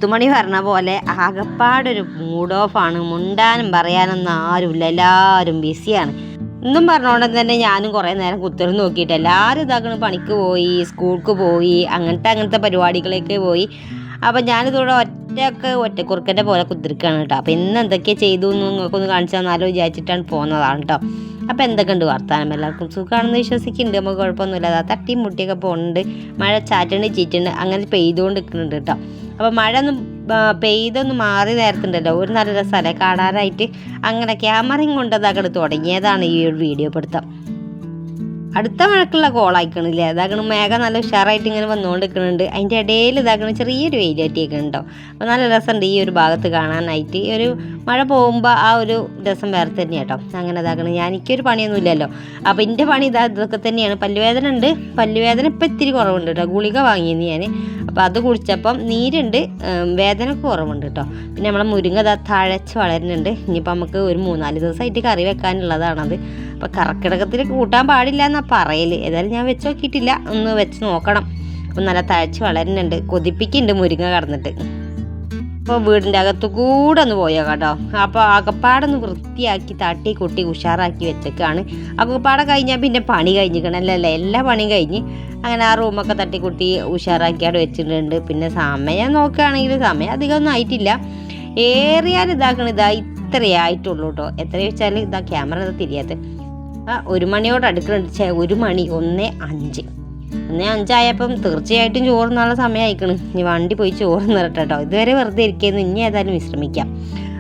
മുത്തുമണി പറഞ്ഞ പോലെ ആകപ്പാടൊരു മൂഡ് ഓഫാണ്. മുണ്ടാനും പറയാനൊന്നും ആരുമില്ല, എല്ലാവരും ബിസിയാണ്. ഇന്നും പറഞ്ഞോണ്ട് തന്നെ ഞാനും കുറേ നേരം കുത്തിരുന്ന് നോക്കിയിട്ട് എല്ലാവരും ഇതാക്കണ പണിക്ക് പോയി, സ്കൂൾക്ക് പോയി, അങ്ങനത്തെ പരിപാടികളൊക്കെ പോയി. അപ്പം ഞാനിതോടെ ഒറ്റക്കുറുക്കൻ്റെ പോലെ കുത്തിരിക്കുകയാണ് കേട്ടോ. അപ്പം ഇന്ന് എന്തൊക്കെ ചെയ്തു എന്ന് നിങ്ങൾക്കൊന്ന് കാണിച്ചു തന്നാലോ വിചാരിച്ചിട്ടാണ് പോകുന്നതാണ് കേട്ടോ. അപ്പം എന്തൊക്കെ ഉണ്ട് വർത്താനം, എല്ലാവർക്കും സുഖമാണെന്ന് വിശ്വസിക്കുന്നുണ്ട്. നമുക്ക് കുഴപ്പമൊന്നുമില്ല. അതാ തട്ടിയും മുട്ടിയൊക്കെ പോകുന്നുണ്ട്. മഴ ചാറ്റുണ്ട് ചീറ്റുണ്ട് അങ്ങനെ പെയ്തുകൊണ്ട് നിൽക്കുന്നുണ്ട് കേട്ടോ. അപ്പോൾ മഴ ഒന്ന് പെയ്തൊന്ന് മാറി നേരത്തുണ്ടല്ലോ, ഒരു നല്ല രസമല്ലേ കാണാനായിട്ട്. അങ്ങനെ ക്യാമറയും കൊണ്ടതാക്കട് തുടങ്ങിയതാണ് ഈ ഒരു വീഡിയോ പെടുത്താം. അടുത്ത മഴക്കുള്ള കോളായിക്കണില്ലേ, അതാകണം മേഘം നല്ല ഉഷാറായിട്ട് ഇങ്ങനെ വന്നുകൊണ്ടിരിക്കുന്നുണ്ട്. അതിൻ്റെ ഇടയിൽ ഇതാക്കണം ചെറിയൊരു വെയിലേറ്റിയൊക്കെയുണ്ടോ. അപ്പോൾ നല്ല രസമുണ്ട് ഈ ഒരു ഭാഗത്ത് കാണാനായിട്ട്. ഈ ഒരു മഴ പോകുമ്പോൾ ആ ഒരു രസം വേറെ തന്നെയാണ് കേട്ടോ. അങ്ങനെ ഇതാക്കണം, എനിക്കൊരു പണിയൊന്നും ഇല്ലല്ലോ. അപ്പോൾ എൻ്റെ പണി ഇതൊക്കെ തന്നെയാണ്. പല്ലുവേദന ഉണ്ട്, പല്ലുവേദന ഇപ്പം ഇത്തിരി കുറവുണ്ട് കേട്ടോ. ഗുളിക വാങ്ങിയെന്ന് ഞാൻ, അപ്പോൾ അത് കുടിച്ചപ്പം നീരുണ്ട്, വേദനക്ക് കുറവുണ്ട് കേട്ടോ. പിന്നെ നമ്മളെ മുരിങ്ങ തഴച്ച് വളരുന്നുണ്ട്. ഇനിയിപ്പോൾ നമുക്ക് ഒരു 3-4 ദിവസമായിട്ട് കറി വെക്കാനുള്ളതാണത്. അപ്പോൾ കർക്കിടകത്തിൽ കൂട്ടാൻ പാടില്ല എന്നാണ് പറയൽ. ഏതായാലും ഞാൻ വെച്ച് നോക്കിയിട്ടില്ല, ഒന്ന് വെച്ച് നോക്കണം. അപ്പം നല്ല തഴച്ച് വളരുന്നുണ്ട്, കൊതിപ്പിക്കുന്നുണ്ട് മുരിങ്ങ കടന്നിട്ട്. അപ്പോൾ വീടിൻ്റെ അകത്തു കൂടെ ഒന്ന് പോയോ കേട്ടോ. അപ്പോൾ അകപ്പാടൊന്ന് വൃത്തിയാക്കി തട്ടി കുട്ടി ഉഷാറാക്കി വെച്ചേക്കാണ്. അകപ്പാടെ കഴിഞ്ഞാൽ പിന്നെ പണി കഴിഞ്ഞിരിക്കണല്ലേ, എല്ലാ പണിയും കഴിഞ്ഞ് അങ്ങനെ ആ റൂമൊക്കെ തട്ടിക്കുട്ടി ഉഷാറാക്കി അവിടെ വെച്ചിട്ടുണ്ട്. പിന്നെ സമയം നോക്കുകയാണെങ്കിൽ സമയം അധികമൊന്നും ആയിട്ടില്ല. ഏറിയാൽ ഇത്രയേ ആയിട്ടുള്ളൂ കേട്ടോ. എത്ര വെച്ചാൽ ക്യാമറ തിരിയാത്ത 1 മണിയോട് അടുക്കുന്നുണ്ട്. 1 മണി 1:05 ആയപ്പം തീർച്ചയായിട്ടും ചോറുന്നുള്ള സമയം അയക്കണം. ഇനി വണ്ടി പോയി ചോറ് നിറട്ടെ കേട്ടോ. ഇതുവരെ വെറുതെ ഇരിക്കുന്നു, ഇനി ഏതായാലും വിശ്രമിക്കാം.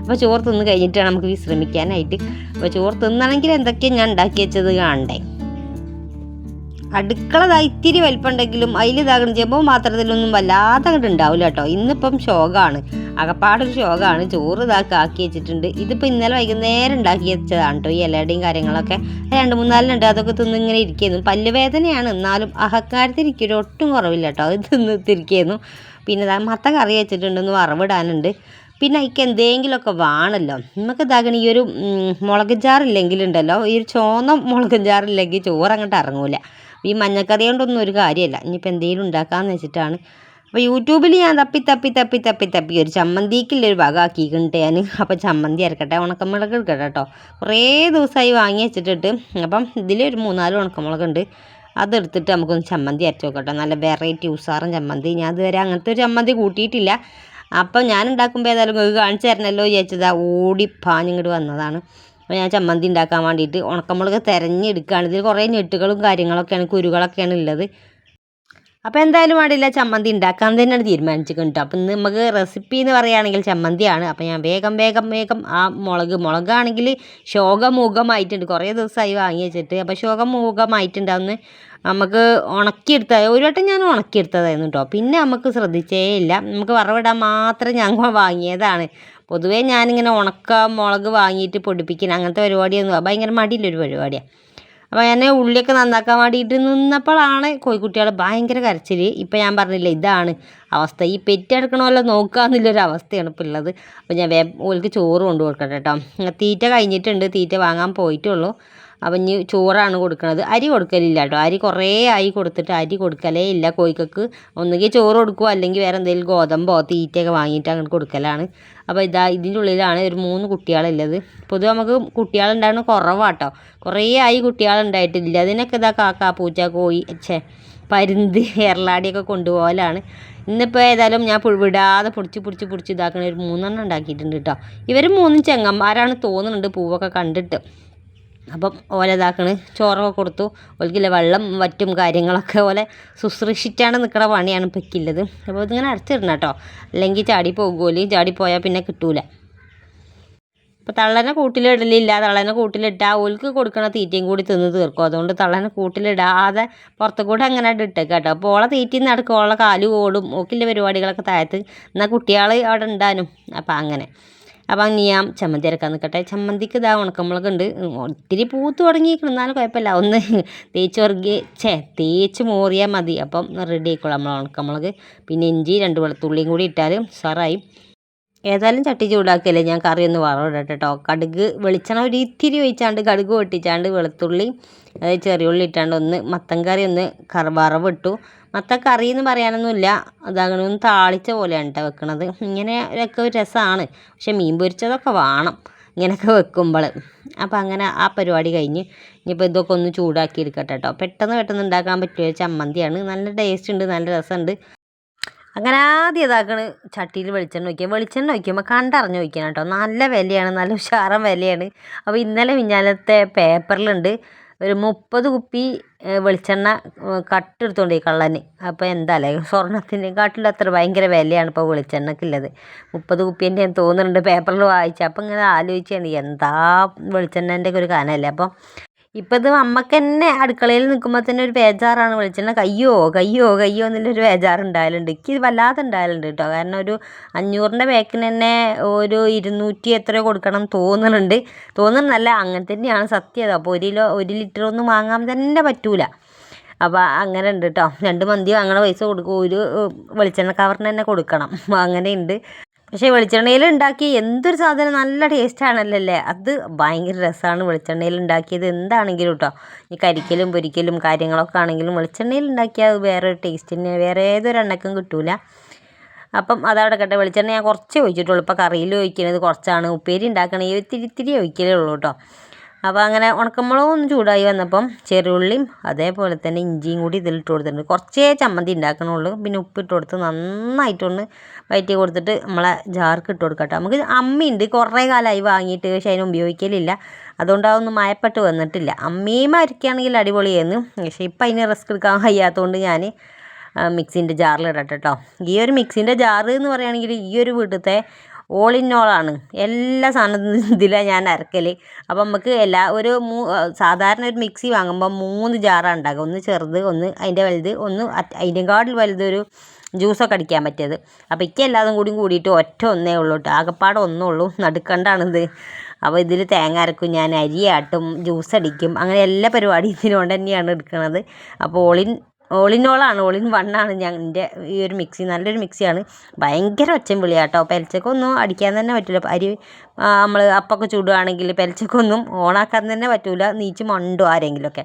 അപ്പോൾ ചോറ് തിന്ന് കഴിഞ്ഞിട്ടാണ് നമുക്ക് വിശ്രമിക്കാനായിട്ട്. അപ്പോൾ ചോറ് തിന്നണമെങ്കിൽ എന്തൊക്കെയാണ് ഞാൻ ഉണ്ടാക്കി വെച്ചത് കാണണ്ടേ. അടുക്കള ഇത്തിരി വലിപ്പമുണ്ടെങ്കിലും അതിലിതാകണം ചെയ്യുമ്പോൾ പാത്രത്തിലൊന്നും വല്ലാതെ അങ്ങോട്ട് ഉണ്ടാവില്ല കേട്ടോ. ഇന്നിപ്പം ശോകമാണ്, അകപ്പാടൊരു ശോകമാണ്. ചോറ് ആക്കി വെച്ചിട്ടുണ്ട്. ഇതിപ്പോൾ ഇന്നലെ വൈകുന്നേരം ഉണ്ടാക്കി വെച്ചതാണ് കേട്ടോ. ഈ ഇലയുടെയും കാര്യങ്ങളൊക്കെ 2-3 അതൊക്കെ തിന്നിങ്ങനെ ഇരിക്കുന്നു. പല്ലുവേദനയാണ്, എന്നാലും അഹങ്കാരത്തിരിക്കൊരു ഒട്ടും കുറവില്ല കേട്ടോ. അത് തിന്നിട്ടിരിക്കുന്നു. പിന്നെ മത്ത കറി വെച്ചിട്ടുണ്ടെന്ന് വറവിടാനുണ്ട്. പിന്നെ അതിക്ക് എന്തെങ്കിലുമൊക്കെ വേണമല്ലോ. നമുക്ക് ഈ ഒരു മുളക് ജാറില്ലെങ്കിലുണ്ടല്ലോ, ഈ ഒരു ചുവന്ന മുളക് ജാറില്ലെങ്കിൽ ചോറ് അങ്ങോട്ട് ഇറങ്ങൂല. ഈ മഞ്ഞക്കറി കൊണ്ടൊന്നും ഒരു കാര്യമല്ല. ഇനിയിപ്പോൾ എന്തെങ്കിലും ഉണ്ടാക്കാമെന്ന് വെച്ചിട്ടാണ്. അപ്പോൾ യൂട്യൂബിൽ ഞാൻ തപ്പി ഒരു ചമ്മന്തിക്കുള്ളൊരു ഭാഗമാക്കിയിട്ടുണ്ട് ഞാൻ. അപ്പോൾ ചമ്മന്തി അരക്കട്ടെ, ഉണക്കമുളക് എടുക്കട്ടെ കേട്ടോ. കുറേ ദിവസമായി വാങ്ങി വെച്ചിട്ടിട്ട്. അപ്പം ഇതിലൊരു 3-4 ഉണക്കമുളകുണ്ട്. അതെടുത്തിട്ട് നമുക്കൊന്ന് ചമ്മന്തി അരച്ച് നോക്കട്ടെ. നല്ല വെറൈറ്റി ഉസാറും ചമ്മന്തി. ഞാൻ ഇതുവരെ അങ്ങനത്തെ ഒരു ചമ്മന്തി കൂട്ടിയിട്ടില്ല. അപ്പം ഞാൻ ഉണ്ടാക്കുമ്പോൾ ഏതായാലും കാണിച്ചു തരണമല്ലോ വിചാരിച്ചതാ ഓടിപ്പാഞ്ഞിങ്ങോട്ട് വന്നതാണ്. അപ്പോൾ ഞാൻ ചമ്മന്തി ഉണ്ടാക്കാൻ വേണ്ടിയിട്ട് ഉണക്കമുളക് തിരഞ്ഞെടുക്കുകയാണ്. ഇതിൽ കുറേ ഞെട്ടുകളും കാര്യങ്ങളൊക്കെയാണ്, കുരുകളൊക്കെയാണ് ഉള്ളത്. അപ്പോൾ എന്തായാലും വേണ്ടില്ല, ചമ്മന്തി ഉണ്ടാക്കാൻ തന്നെയാണ് തീരുമാനിച്ചിട്ടുണ്ട്. അപ്പം ഇന്ന് നമുക്ക് റെസിപ്പി എന്ന് പറയുകയാണെങ്കിൽ ചമ്മന്തിയാണ്. അപ്പോൾ ഞാൻ വേഗം ആ മുളകാണെങ്കിൽ ശോകമൂഖമായിട്ടുണ്ട്. കുറേ ദിവസമായി വാങ്ങി വെച്ചിട്ട്. അപ്പോൾ ശോകമൂഖമായിട്ടുണ്ട്. അന്ന് നമുക്ക് ഉണക്കിയെടുത്തത്, ഒരു വട്ടം ഞാൻ ഉണക്കിയെടുത്തതായിരുന്നു കേട്ടോ. പിന്നെ നമുക്ക് ശ്രദ്ധിച്ചേ ഇല്ല. നമുക്ക് വറവിടാൻ മാത്രം ഞങ്ങൾ വാങ്ങിയതാണ്. പൊതുവേ ഞാനിങ്ങനെ മുളക് വാങ്ങിയിട്ട് പൊടിപ്പിക്കുന്ന അങ്ങനത്തെ പരിപാടിയൊന്നും ഭയങ്കര മടിയില്ലൊരു പരിപാടിയാണ്. അപ്പോൾ ഞാൻ ഉള്ളിയൊക്കെ നന്നാക്കാൻ വേണ്ടിയിട്ട് നിന്നപ്പോഴാണ് കോഴിക്കുട്ടികൾ ഭയങ്കര കരച്ചിൽ. ഇപ്പം ഞാൻ പറഞ്ഞില്ല, ഇതാണ് അവസ്ഥ. ഈ പെറ്റെടുക്കണമല്ലോ നോക്കാമെന്നുള്ളൊരു അവസ്ഥയാണ് ഇപ്പോൾ ഉള്ളത്. അപ്പോൾ ഞാൻ ഓൾക്ക് ചോറ് കൊണ്ടു കൊടുക്കട്ടെ കേട്ടോ. തീറ്റ കഴിഞ്ഞിട്ടുണ്ട്, തീറ്റ വാങ്ങാൻ പോയിട്ടുള്ളൂ. അപ്പം ഇനി ചോറാണ് കൊടുക്കുന്നത്. അരി കൊടുക്കലില്ല കേട്ടോ. അരി കുറേ ആയി കൊടുത്തിട്ട് അരി കൊടുക്കലേ ഇല്ല കോഴിക്കൾക്ക്. ഒന്നുകിൽ ചോറ് കൊടുക്കുക, അല്ലെങ്കിൽ വേറെ എന്തെങ്കിലും ഗോതമ്പോ തീറ്റയൊക്കെ വാങ്ങിയിട്ട് അങ്ങോട്ട് കൊടുക്കലാണ്. അപ്പോൾ ഇതിൻ്റെ ഉള്ളിലാണ് ഒരു 3 കുട്ടികളുള്ളത്. പൊതുവെ നമുക്ക് കുട്ടികളുണ്ടാകുന്ന കുറവാട്ടോ. കുറേ ആയി കുട്ടികളുണ്ടായിട്ടില്ല. അതിനൊക്കെ കാക്ക, പൂച്ച, കോഴി, പരുന്ത്, എറലാടിയൊക്കെ കൊണ്ടുപോകലാണ്. ഇന്നിപ്പോൾ ഏതായാലും ഞാൻ വിടാതെ പൊടിച്ച് ഇതാക്കണ ഒരു 3 ഉണ്ടാക്കിയിട്ടുണ്ട് കേട്ടോ. ഇവർ 3 ചെങ്ങന്മാരാണ് തോന്നുന്നുണ്ട് പൂവൊക്കെ കണ്ടിട്ട്. അപ്പം ഓലതാക്കണ് ചോറൊക്കെ കൊടുത്തു. ഓൽക്കില്ല വെള്ളം വറ്റും കാര്യങ്ങളൊക്കെ ഓലെ ശുശ്രൂഷിച്ചാണ് നിൽക്കുന്ന പണിയാണ് ഇപ്പൊക്കില്ലത്. അപ്പോൾ ഇതിങ്ങനെ അടച്ചിടണം കേട്ടോ, അല്ലെങ്കിൽ ചാടി പോകുമല്ലോ. ചാടിപ്പോയാൽ പിന്നെ കിട്ടൂല. അപ്പോൾ തള്ളനെ കൂട്ടിലിടലില്ല. തള്ളനെ കൂട്ടിലിട്ടാൽ ഓൽക്ക് കൊടുക്കണ തീറ്റയും കൂടി തിന്ന് തീർക്കും. അതുകൊണ്ട് തള്ളനെ കൂട്ടിലിടാതെ പുറത്തു കൂടെ അങ്ങനെ ഇട്ടേക്കാം കേട്ടോ. അപ്പോൾ ഓളെ തീറ്റയിൽ നടക്കും, ഓളെ കാല് ഓടും, ഓക്കില്ല പരിപാടികളൊക്കെ താഴത്ത്. എന്നാൽ കുട്ടികൾ അവിടെ ഉണ്ടാനും. അപ്പം അങ്ങനെ. അപ്പം ഞാൻ ചമ്മന്തി അരക്കാൻ നിൽക്കട്ടെ. ചമ്മന്തിക്ക് ഉണക്കമുളകുണ്ട്. ഒത്തിരി പൂത്ത് തുടങ്ങിയിരിക്കണം, എന്നാലും കുഴപ്പമില്ല. ഒന്ന് തേച്ച് മോറിയാൽ മതി. അപ്പം റെഡി ആയിക്കോളാം നമ്മൾ ഉണക്കമുളക്. പിന്നെ ഇഞ്ചി 2 വെളുത്തുള്ളിയും കൂടി ഇട്ടാൽ സാറായി. ഏതായാലും ചട്ടി ചൂടാക്കിയല്ലേ, ഞാൻ കറി ഒന്ന് വറവിടട്ടെ കേട്ടോ. കടുക് വെളിച്ചെണ്ണ ഒരു ഇത്തിരി ഒഴിച്ചാണ്ട് കടുക് പൊട്ടിച്ചാണ്ട് വെളുത്തുള്ളി ചെറിയുള്ളി ഇട്ടാണ്ട് ഒന്ന് മത്തൻ കറി ഒന്ന് വറവിട്ടു. മത്തക്കറി എന്ന് പറയാനൊന്നുമില്ല, അതങ്ങനെ ഒന്ന് താളിച്ച പോലെയാണ് കേട്ടോ വെക്കണത്. ഇങ്ങനെ ഒക്കെ ഒരു രസമാണ്, പക്ഷെ മീൻ പൊരിച്ചതൊക്കെ വേണം ഇങ്ങനെയൊക്കെ വെക്കുമ്പോൾ. അപ്പോൾ അങ്ങനെ ആ പരിപാടി കഴിഞ്ഞ് ഇനിയിപ്പോൾ ഇതൊക്കെ ഒന്ന് ചൂടാക്കി എടുക്കട്ടെ കേട്ടോ. പെട്ടെന്ന് ഉണ്ടാക്കാൻ പറ്റിയ ചമ്മന്തിയാണ്, നല്ല ടേസ്റ്റ് ഉണ്ട്, നല്ല രസമുണ്ട്. അങ്ങനെ ആദ്യം ഇതാക്കണ് ചട്ടിയിൽ വെളിച്ചെണ്ണ ഒഴിക്കുമ്പോൾ കണ്ടറിഞ്ഞ് ഒഴിക്കണം കേട്ടോ. നല്ല വിലയാണ്, നല്ല ഉഷാറൻ വിലയാണ്. അപ്പോൾ ഇന്നലെ മിഞ്ഞാലത്തെ പേപ്പറിലുണ്ട് ഒരു 30 കുപ്പി വെളിച്ചെണ്ണ കട്ടെടുത്തോണ്ട് പോയി കള്ളന്. അപ്പോൾ എന്താല്ലേ സ്വർണ്ണത്തിൻ്റെ കാട്ടിൽ അത്ര ഭയങ്കര വിലയാണ് ഇപ്പോൾ വെളിച്ചെണ്ണക്കുള്ളത്. 30 കുപ്പീൻ്റെ ഞാൻ തോന്നുന്നുണ്ട് പേപ്പറിൽ വായിച്ച. അപ്പം ഇങ്ങനെ ആലോചിച്ചാണ് എന്താ വെളിച്ചെണ്ണേൻ്റെ ഒക്കെ ഒരു കനമല്ലേ. അപ്പം ഇപ്പം ഇത് അമ്മക്ക് തന്നെ അടുക്കളയിൽ നിൽക്കുമ്പോൾ തന്നെ ഒരു ബേജാറാണ്, വെളിച്ചെണ്ണ കയ്യോ എന്നുള്ളൊരു ബേജാറുണ്ടായാലുണ്ട്. എനിക്ക് വല്ലാതെ ഉണ്ടായാലുണ്ട് കേട്ടോ. കാരണം ഒരു 500ൻ്റെ പാക്കിന് തന്നെ ഒരു 200 എത്രയോ കൊടുക്കണം തോന്നുന്നുണ്ടല്ല, അങ്ങനെ തന്നെയാണ് സത്യം. അപ്പോൾ 1 ലിറ്റർ ഒന്നും വാങ്ങാൻ തന്നെ പറ്റൂല. അപ്പോൾ അങ്ങനെ ഉണ്ട് കേട്ടോ. 2 മന്തി വാങ്ങണ പൈസ കൊടുക്കും, ഒരു വെളിച്ചെണ്ണ കവറിന് തന്നെ കൊടുക്കണം, അങ്ങനെയുണ്ട്. പക്ഷേ വെളിച്ചെണ്ണയിൽ ഉണ്ടാക്കി എന്തൊരു സാധനം നല്ല ടേസ്റ്റാണല്ലോ അല്ലേ. അത് ഭയങ്കര രസമാണ് വെളിച്ചെണ്ണയിൽ ഉണ്ടാക്കിയത് എന്താണെങ്കിലും കേട്ടോ. ഈ കരിക്കലും പൊരിക്കലും കാര്യങ്ങളൊക്കെ ആണെങ്കിലും വെളിച്ചെണ്ണയിൽ ഉണ്ടാക്കിയാൽ വേറൊരു ടേസ്റ്റിന് വേറെ ഏതൊരു എണ്ണയ്ക്കും കിട്ടൂല. അപ്പം അതവിടെ കേട്ടോ. വെളിച്ചെണ്ണ ഞാൻ കുറച്ചേ ഒഴിച്ചിട്ടുള്ളൂ. ഇപ്പോൾ കറിയിൽ ഒഴിക്കുന്നത് കുറച്ചാണ്, ഉപ്പേരി ഉണ്ടാക്കണമെങ്കിൽ ഇത്തിരി ഒഴിക്കലേ ഉള്ളൂ കേട്ടോ. അപ്പോൾ അങ്ങനെ ഉണക്കമുളകും ഒന്ന് ചൂടായി വന്നപ്പം ചെറുള്ളിയും അതേപോലെ തന്നെ ഇഞ്ചിയും കൂടി ഇതിലിട്ട് കൊടുത്തിട്ടുണ്ട്. കുറച്ചേ ചമ്മന്തി ഉണ്ടാക്കണുള്ളൂ. പിന്നെ ഉപ്പിട്ട് കൊടുത്ത് നന്നായിട്ടൊന്ന് വയറ്റി കൊടുത്തിട്ട് നമ്മളെ ജാർക്ക് ഇട്ട് കൊടുക്കട്ടെ. നമുക്ക് അമ്മിയുണ്ട്, കുറേ കാലമായി വാങ്ങിയിട്ട്, പക്ഷേ അതിന് ഉപയോഗിക്കലില്ല. അതുകൊണ്ട് അതൊന്നും മയപ്പെട്ട് വന്നിട്ടില്ല. അമ്മിയും അരക്കുകയാണെങ്കിൽ അടിപൊളിയായിരുന്നു, പക്ഷേ ഇപ്പം അതിന് റിസ്ക് എടുക്കാൻ കഴിയാത്തതുകൊണ്ട് ഞാൻ മിക്സിൻ്റെ ജാറിലിടട്ടെ കേട്ടോ. ഈ ഒരു മിക്സിൻ്റെ ജാറ് എന്ന് പറയുകയാണെങ്കിൽ ഈ ഒരു വീട്ടിലത്തെ ഓൾ ഇൻ ഓളാണ്. എല്ലാ സാധനത്തിനും ഇതിലാണ് ഞാൻ അരക്കൽ. അപ്പം നമുക്ക് സാധാരണ ഒരു മിക്സി വാങ്ങുമ്പോൾ 3 ജാറാണ് ഉണ്ടാകുക. ഒന്ന് ചെറുത്, ഒന്ന് അതിൻ്റെ വലുത്, ഒന്ന് അതിൻ്റെക്കാട്ടിൽ വലുതൊരു ജ്യൂസൊക്കെ അടിക്കാൻ പറ്റിയത്. അപ്പോൾ എനിക്ക് എല്ലാതും കൂടിയിട്ട് ഒന്നേ ഉള്ളൂ കേട്ടോ. ആകെപ്പാടെ ഒന്നേ ഉള്ളൂ, നടുക്കണ്ടാണിത്. അപ്പോൾ ഇതിൽ തേങ്ങ അരക്കും ഞാൻ, അരിയാട്ടും, ജ്യൂസ് അടിക്കും, അങ്ങനെ എല്ലാ പരിപാടിയും ഇതിനുകൊണ്ട് തന്നെയാണ് എടുക്കുന്നത്. അപ്പോൾ ഓൾ ഇൻ വണ്ണാണ് എൻ്റെ ഈ ഒരു മിക്സി. നല്ലൊരു മിക്സിയാണ്, ഭയങ്കര ഒച്ചയും വിളിയാട്ടോ. പെലച്ചക്കൊന്നും അടിക്കാൻ തന്നെ പറ്റില്ല. നമ്മൾ അപ്പൊക്കെ ചൂടുകയാണെങ്കിൽ പെലച്ചക്കൊന്നും ഓണാക്കാൻ തന്നെ പറ്റില്ല, നീച്ച് മണ്ടോ ആരെങ്കിലുമൊക്കെ.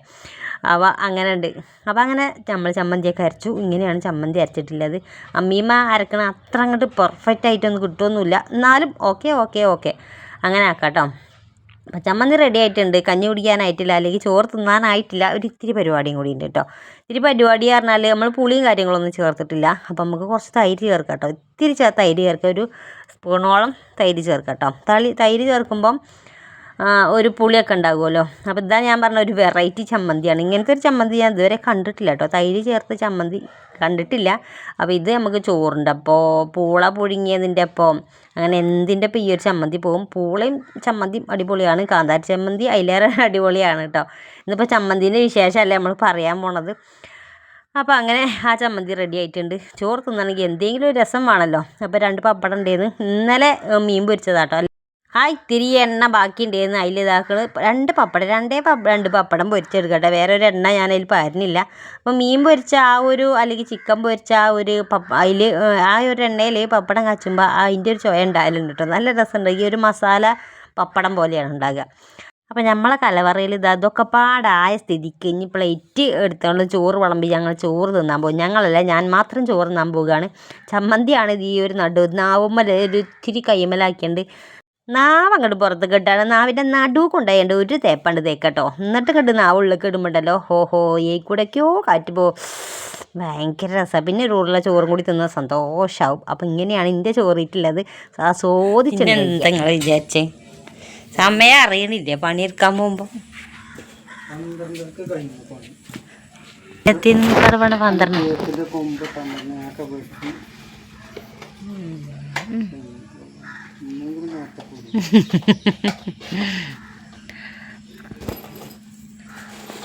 അപ്പോൾ അങ്ങനെ ഉണ്ട്. അപ്പോൾ അങ്ങനെ നമ്മൾ ചമ്മന്തിയൊക്കെ അരച്ചു. ഇങ്ങനെയാണ് ചമ്മന്തി അരച്ചിട്ടുള്ളത്. അമ്മീമ്മ അരക്കണ അത്ര അങ്ങോട്ട് പെർഫെക്റ്റ് ആയിട്ടൊന്നും കിട്ടുമൊന്നുമില്ല, എന്നാലും ഓക്കെ അങ്ങനെ ആക്കാം കേട്ടോ. അപ്പം ചമ്മന്തി റെഡി ആയിട്ടുണ്ട്. കഞ്ഞി കുടിക്കാനായിട്ടില്ല, അല്ലെങ്കിൽ ചോറ് തിന്നാനായിട്ടില്ല. ഇത്തിരി പരിപാടിയും കൂടി ഉണ്ട് കേട്ടോ. ഇത്തിരി പരിപാടി പറഞ്ഞാൽ നമ്മൾ പുളിയും കാര്യങ്ങളൊന്നും ചേർത്തിട്ടില്ല. അപ്പം നമുക്ക് കുറച്ച് തൈര് ചേർക്കാം കേട്ടോ. ഇത്തിരി തൈര് ചേർക്കുക, ഒരു സ്പൂണോളം തൈര് ചേർക്കാം കേട്ടോ. തൈര് ചേർക്കുമ്പം ഒരു പുളിയൊക്കെ ഉണ്ടാകുമല്ലോ. അപ്പോൾ ഇതാ ഞാൻ പറഞ്ഞ ഒരു വെറൈറ്റി ചമ്മന്തിയാണ്. ഇങ്ങനത്തെ ഒരു ചമ്മന്തി ഞാൻ ഇതുവരെ കണ്ടിട്ടില്ല കേട്ടോ. തൈര് ചേർത്ത് ചമ്മന്തി കണ്ടിട്ടില്ല. അപ്പോൾ ഇത് നമുക്ക് ചോറിൻ്റെ അപ്പോൾ പൂള പുഴുങ്ങിയതിൻ്റെ അപ്പം അങ്ങനെ എന്തിൻ്റെ ഇപ്പോൾ ഈ ഒരു ചമ്മന്തി പോകും. പൂളയും ചമ്മന്തിയും അടിപൊളിയാണ്, കാന്താരി ചമ്മന്തി അതിലേറെ അടിപൊളിയാണ് കേട്ടോ. ഇന്നിപ്പോൾ ചമ്മന്തിൻ്റെ വിശേഷമല്ലേ നമ്മൾ പറയാൻ പോണത്. അപ്പോൾ അങ്ങനെ ആ ചമ്മന്തി റെഡി ആയിട്ടുണ്ട്. ചോറ് തിന്നണമെങ്കിൽ എന്തെങ്കിലും ഒരു രസം വേണമല്ലോ. അപ്പോൾ 2 പപ്പടം ഉണ്ടായിരുന്നു, ഇന്നലെ മീൻ പൊരിച്ചതാട്ടോ. ഇത്തിരി എണ്ണ ബാക്കി ഉണ്ടായിരുന്നു, അതിൽ ഇതാക്കുന്നത് 2 പപ്പടം പൊരിച്ചെടുക്കട്ടെ. വേറെ ഒരു എണ്ണ ഞാൻ അതിൽ പാരുന്നില്ല. അപ്പോൾ മീൻ പൊരിച്ച അല്ലെങ്കിൽ ചിക്കൻ പൊരിച്ച അതിൽ ആ ഒരു എണ്ണയിൽ പപ്പടം കാച്ചുമ്പോൾ അതിൻ്റെ ഒരു ചുവ ഉണ്ടായാലുണ്ട് കേട്ടോ. നല്ല രസമുണ്ട്. ഈ ഒരു മസാല പപ്പടം പോലെയാണ് ഉണ്ടാകുക. അപ്പോൾ നമ്മളെ കലവറയിൽ ഇതൊക്കെ പാടായ സ്ഥിതിക്ക് ഇനി പ്ലേറ്റ് എടുത്തുകൊണ്ട് ചോറ് വിളമ്പി ഞങ്ങൾ ചോറ് തിന്നാൻ പോകും. ഞാൻ മാത്രം ചോറ് തിന്നാൻ പോവുകയാണ്. ചമ്മന്തിയാണ് ഈ ഒരു നാവുമ്മൽ ഒരു ഇത്തിരി കൈമലാക്കിയുണ്ട്. നാവ് അങ്ങോട്ട് പുറത്ത് കെട്ടാണ്, നാവിൻ്റെ നടുവ് കൊണ്ടുപോയണ്ട് ഒരു തേപ്പണ്ട് തേക്കട്ടോ. എന്നിട്ട് കണ്ട് നാവ് ഉള്ളിലേക്ക് ഇടുമ്പോണ്ടല്ലോ കൂടെയൊക്കെയോ കാറ്റ് ഭയങ്കര രസമാണ്. പിന്നെ ഒരു ഉരുള ചോറും കൂടി തിന്ന സന്തോഷമാവും. അപ്പം ഇങ്ങനെയാണ് എൻ്റെ ചോറിട്ടുള്ളത്. ആസ്വദിച്ചിട്ട് എന്താ നിങ്ങൾ വിചാരിച്ചേ? സമയം അറിയണില്ല പണിയെടുക്കാൻ പോകുമ്പോൾ. 12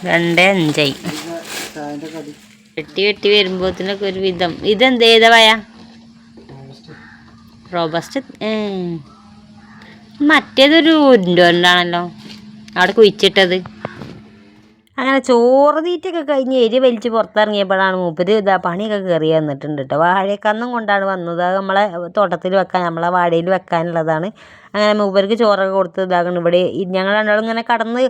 2:05 വെട്ടി വരുമ്പോഴത്തേനൊക്കെ ഒരു വിധം. ഇതെന്ത് ഏതാ റോബസ്റ്റ്? മറ്റേതൊരു ഉരുണ്ടാണല്ലോ അവിടെ കുഴിച്ചിട്ടത്. അങ്ങനെ ചോറ് തീറ്റൊക്കെ കഴിഞ്ഞ് വലിച്ച് പുറത്തിറങ്ങിയപ്പോഴാണ് മൂപ്പര് പണിയൊക്കെ കയറി വന്നിട്ടുണ്ട് കേട്ടോ. വാഴക്കന്നും കൊണ്ടാണ് വന്നത്. അത് നമ്മളെ തോട്ടത്തിൽ വെക്കാൻ, നമ്മളെ വാഴയിൽ വെക്കാനുള്ളതാണ്. അങ്ങനെ മൂപ്പർക്ക് ചോറൊക്കെ കൊടുത്ത് ഇതാക്കണം. ഇവിടെ ഞങ്ങൾ രണ്ടാളും ഇങ്ങനെ കടന്ന്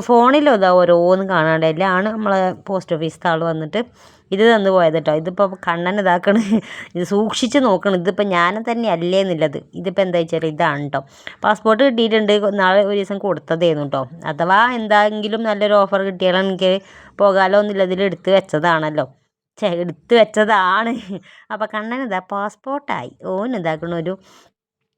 ഫോണിലും ഇതാ ഓരോന്ന് കാണാണ്ട് എല്ലാമാണ് നമ്മളെ പോസ്റ്റ് ഓഫീസിലത്തെ ആൾ വന്നിട്ട് ഇത് തന്നു പോയത് കേട്ടോ. ഇതിപ്പോൾ കണ്ണൻ ഇതാക്കണ്, ഇത് സൂക്ഷിച്ച് നോക്കണം. ഇതിപ്പോൾ ഞാൻ തന്നെ അല്ലേ എന്നുള്ളത്. ഇതിപ്പോൾ എന്താ വെച്ചാൽ ഇതാണ് കേട്ടോ. പാസ്പോർട്ട് കിട്ടിയിട്ടുണ്ട്, നാളെ ഒരു ദിവസം കൊടുത്തതായിരുന്നു കേട്ടോ. അഥവാ എന്തെങ്കിലും നല്ലൊരു ഓഫർ കിട്ടിയാൽ എനിക്ക് പോകാലോ എന്നുള്ളതിൽ എടുത്ത് വെച്ചതാണല്ലോ, എടുത്ത് വെച്ചതാണ്. അപ്പോൾ കണ്ണൻ ഇതാ പാസ്പോർട്ടായി. ഓൻ ഇതാക്കണൊരു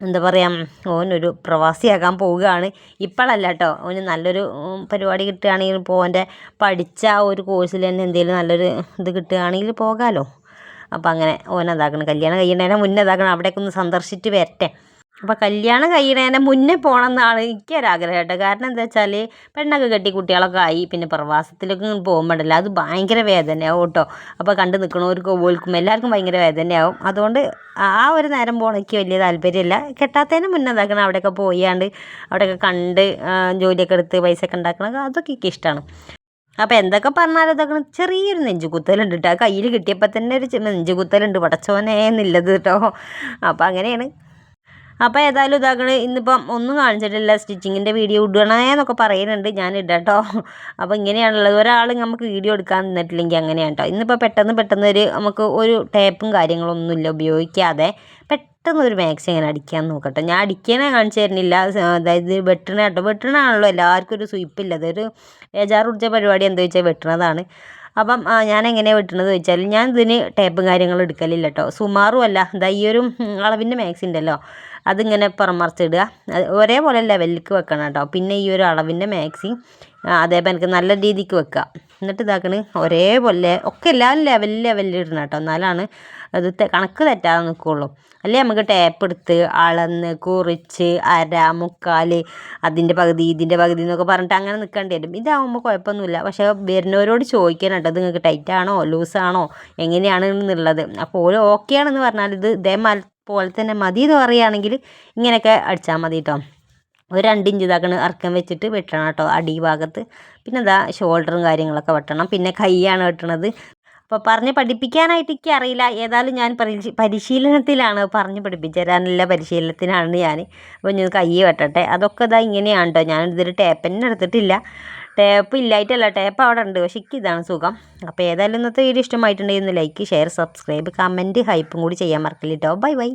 എന്താ പറയുക, ഓനൊരു പ്രവാസിയാകാൻ പോവുകയാണ്. ഇപ്പോഴല്ല കേട്ടോ, ഓന് നല്ലൊരു പരിപാടി കിട്ടുകയാണെങ്കിൽ ഇപ്പോൾ ഓൻ്റെ പഠിച്ച ആ ഒരു കോഴ്സിൽ തന്നെ എന്തെങ്കിലും നല്ലൊരു ഇത് കിട്ടുകയാണെങ്കിൽ പോകാമല്ലോ. അപ്പോൾ അങ്ങനെ ഓനതാക്കണം, കല്യാണം കഴിയണേനെ മുന്നേ ഇതാക്കണം, അവിടേക്ക് ഒന്ന് സന്ദർശിച്ചിട്ട് വരട്ടെ. അപ്പോൾ കല്യാണം കഴിയണേനെ മുന്നേ പോകണം എന്നാണ് എനിക്കൊരാഗ്രഹം കേട്ടോ. കാരണം എന്താ വെച്ചാൽ പെണ്ണൊക്കെ കെട്ടി കുട്ടികളൊക്കെ ആയി പിന്നെ പ്രവാസത്തിലൊക്കെ പോകുമ്പോഴല്ല അത് ഭയങ്കര വേദനയാവും കേട്ടോ. അപ്പോൾ കണ്ടു നിൽക്കണവർക്കും ഓൽക്കും എല്ലാവർക്കും ഭയങ്കര വേദനയാവും. അതുകൊണ്ട് ആ ഒരു നേരം പോകണമെനിക്ക് വലിയ താല്പര്യമില്ല. കെട്ടാത്തതിന് മുന്നേ ഇതാക്കണം, അവിടെയൊക്കെ പോയാണ്ട് അവിടെയൊക്കെ കണ്ട് ജോലിയൊക്കെ എടുത്ത് പൈസ ഒക്കെ ഉണ്ടാക്കണം, അതൊക്കെ എനിക്ക് ഇഷ്ടമാണ്. അപ്പോൾ എന്തൊക്കെ പറഞ്ഞാലും ഇതാക്കണം, ചെറിയൊരു നെഞ്ചുകുത്തലുണ്ട് കേട്ടോ. കയ്യിൽ കിട്ടിയപ്പോൾ തന്നെ ഒരു നെഞ്ചുകുത്തലുണ്ട്, പടച്ചോനെ എന്നുള്ളത് കേട്ടോ. അപ്പോൾ അങ്ങനെയാണ്. അപ്പോൾ ഏതായാലും ഇതാക്കണ ഇന്നിപ്പം ഒന്നും കാണിച്ചിട്ടില്ല, സ്റ്റിച്ചിങ്ങിൻ്റെ വീഡിയോ ഇടണേന്നൊക്കെ പറയുന്നുണ്ട്, ഞാൻ ഇടാട്ടോ. അപ്പോൾ ഇങ്ങനെയാണുള്ളത്, ഒരാൾ നമുക്ക് വീഡിയോ എടുക്കാൻ നിന്നിട്ടില്ലെങ്കിൽ അങ്ങനെയാണ് കേട്ടോ. ഇന്നിപ്പോൾ പെട്ടെന്ന് നമുക്ക് ഒരു ടേപ്പും കാര്യങ്ങളൊന്നുമില്ല ഉപയോഗിക്കാതെ പെട്ടെന്ന് ഒരു മാക്സി അങ്ങനെ അടിക്കാൻ നോക്കട്ടെ. ഞാൻ അടിക്കാനേ കാണിച്ചു തരുന്നില്ല, അതായത് വെട്ടണ കേട്ടോ. വെട്ടണാണല്ലോ എല്ലാവർക്കും ഒരു സുയിപ്പില്ലത്, ഒരു ഏജാറ് പിടിച്ച പരിപാടി എന്താ വെച്ചാൽ വെട്ടണതാണ്. അപ്പം ഞാൻ എങ്ങനെയാണ് വെട്ടണത് ചോദിച്ചാൽ ഞാൻ ഇതിന് ടേപ്പും കാര്യങ്ങളും എടുക്കലില്ല കേട്ടോ. സുമാറും അല്ല, ഇതാ ഈ ഒരു അളവിൻ്റെ മാക്സി ഉണ്ടല്ലോ അതിങ്ങനെ പുറമറിച്ചിടുക, ഒരേപോലെ ലെവലിലേക്ക് വെക്കണം കേട്ടോ. പിന്നെ ഈ ഒരു അളവിൻ്റെ മാക്സി അതേപോലെ എനിക്ക് നല്ല രീതിക്ക് വെക്കുക. എന്നിട്ട് ഇതാക്കണ് ഒരേപോലെ ഒക്കെ എല്ലാവരും ലെവലിൽ ഇടണം കേട്ടോ, എന്നാലാണ് അത് കണക്ക് തെറ്റാതെ നിൽക്കുകയുള്ളൂ. അല്ലേ നമുക്ക് ടേപ്പ് എടുത്ത് അളന്ന് കുറിച്ച് അര മുക്കാൽ അതിൻ്റെ പകുതി ഇതിൻ്റെ പകുതി എന്നൊക്കെ പറഞ്ഞിട്ട് അങ്ങനെ നിൽക്കേണ്ടി വരും. ഇതാകുമ്പോൾ കുഴപ്പമൊന്നുമില്ല. പക്ഷേ വരുന്നവരോട് ചോദിക്കണം കേട്ടോ, ഇത് നിങ്ങൾക്ക് ടൈറ്റാണോ ലൂസാണോ എങ്ങനെയാണ് എന്നുള്ളത്. അപ്പോൾ ഓരോ ഓക്കെ ആണെന്ന് പറഞ്ഞാൽ ഇത് പോലെ തന്നെ മതി എന്ന് പറയുകയാണെങ്കിൽ ഇങ്ങനെയൊക്കെ അടിച്ചാൽ മതി കേട്ടോ. ഒരു 2 ഇഞ്ച് ഇതാക്കണ ഇറക്കം വെച്ചിട്ട് വെട്ടണം കേട്ടോ അടിഭാഗത്ത്. പിന്നെ എന്താ ഷോൾഡറും കാര്യങ്ങളൊക്കെ വെട്ടണം. പിന്നെ കൈയാണ് വെട്ടണത്. അപ്പോൾ പറഞ്ഞ് പഠിപ്പിക്കാനായിട്ട് എനിക്ക് അറിയില്ല, ഏതായാലും ഞാൻ പരിശീലനത്തിലാണ്, പറഞ്ഞ് പഠിപ്പിച്ചു തരാനുള്ള പരിശീലനത്തിനാണ് ഞാൻ. അപ്പോൾ ഞാൻ കൈ വെട്ടട്ടെ. അതൊക്കെ ഇതാ ഇങ്ങനെയാണ് കേട്ടോ. ഞാൻ ഇതിൽ ടേപ്പ് തന്നെ എടുത്തിട്ടില്ല, ടേപ്പ് ഇല്ലായിട്ടല്ല, ടേപ്പ് അവിടെ ഉണ്ട്, പക്ഷേ എനിക്ക് ഇതാണ് സുഖം. അപ്പോൾ ഏതായാലും ഇന്നത്തെ വീഡിയോ ഇഷ്ടമായിട്ടുണ്ടെങ്കിൽ ഒന്ന് ലൈക്ക് ഷെയർ സബ്സ്ക്രൈബ് കമൻറ്റ് ഹൈപ്പും കൂടി ചെയ്യാൻ മറക്കില്ല കേട്ടോ. Bye bye.